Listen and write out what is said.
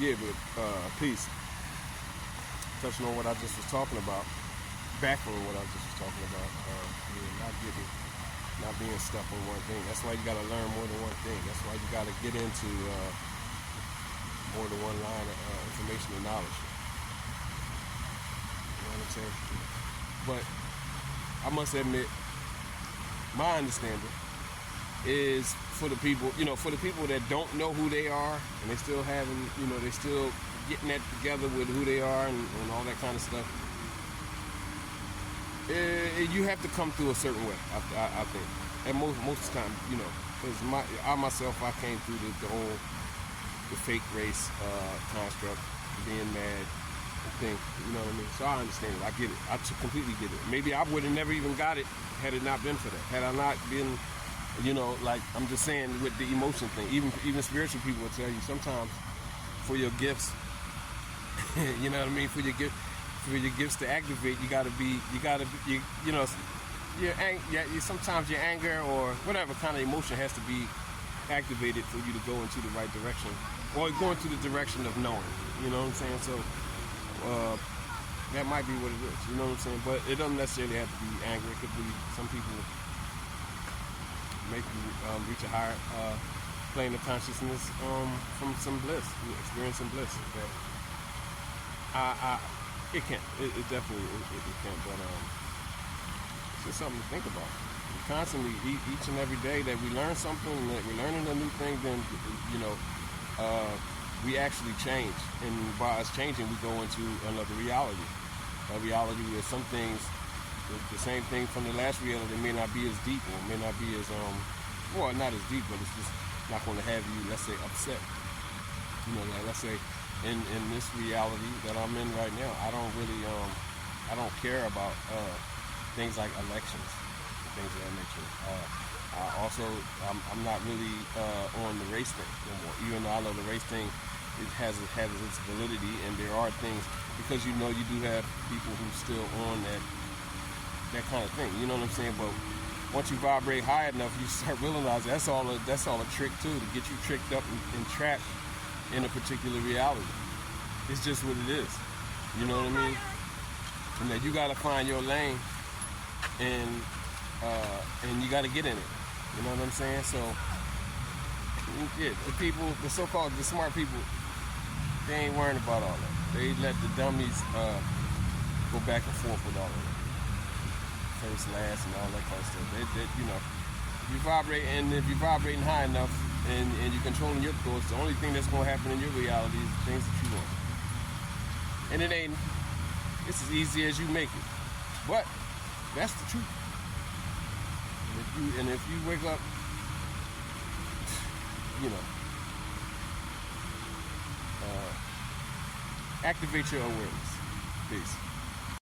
Yeah, but peace. Touching on what I just was talking about, back on what I just was talking about, not being stuck on one thing. That's why you got to learn more than one thing. That's why you got to get into more than one line of information and knowledge. You know what I'm saying? But I must admit, my understanding is for the people that don't know who they are, and they still having, they still getting that together with who they are and all that kind of stuff. You have to come through a certain way, I think. And most of the time, because I myself came through the fake race construct, being mad and thing. You know what I mean? So I understand it. I get it. I completely get it. Maybe I would have never even got it had it not been for that. Had I not been, like I'm just saying with the emotion thing. Even spiritual people will tell you sometimes for your gifts, you know what I mean? For your gifts to activate, sometimes your anger or whatever kind of emotion has to be activated for you to go into the right direction, or go into the direction of knowing. You know what I'm saying? So that might be what it is. You know what I'm saying? But it doesn't necessarily have to be anger. It could be some people make you reach a higher plane of consciousness from some bliss, experiencing bliss. It can. It definitely it can. But it's just something to think about. Constantly, each and every day that we learn something, that we're learning a new thing, then we actually change. And by us changing, we go into another reality. A reality where some things, the same thing from the last reality, may not be as deep, or may not be as not as deep, but it's just not going to have you, let's say, upset. Like let's say. In this reality that I'm in right now, I don't really I don't care about things like elections, things of that nature. I'm not really on the race thing no more. Even though I know the race thing, it has its validity, and there are things, because you do have people who still on that kind of thing. You know what I'm saying? But once you vibrate high enough, you start realizing that's all a trick too, to get you tricked up and trapped in a particular reality. It's just what it is. You know what I mean? And that you gotta find your lane, and you gotta get in it. You know what I'm saying? So yeah, the so-called smart people, they ain't worrying about all that. They let the dummies go back and forth with all of that. First, last, and all that kind of stuff. If you're vibrating high enough, and you're controlling your thoughts, the only thing that's going to happen in your reality is the things that you want. And it's as easy as you make it. But that's the truth. And if you wake up, activate your awareness. Peace.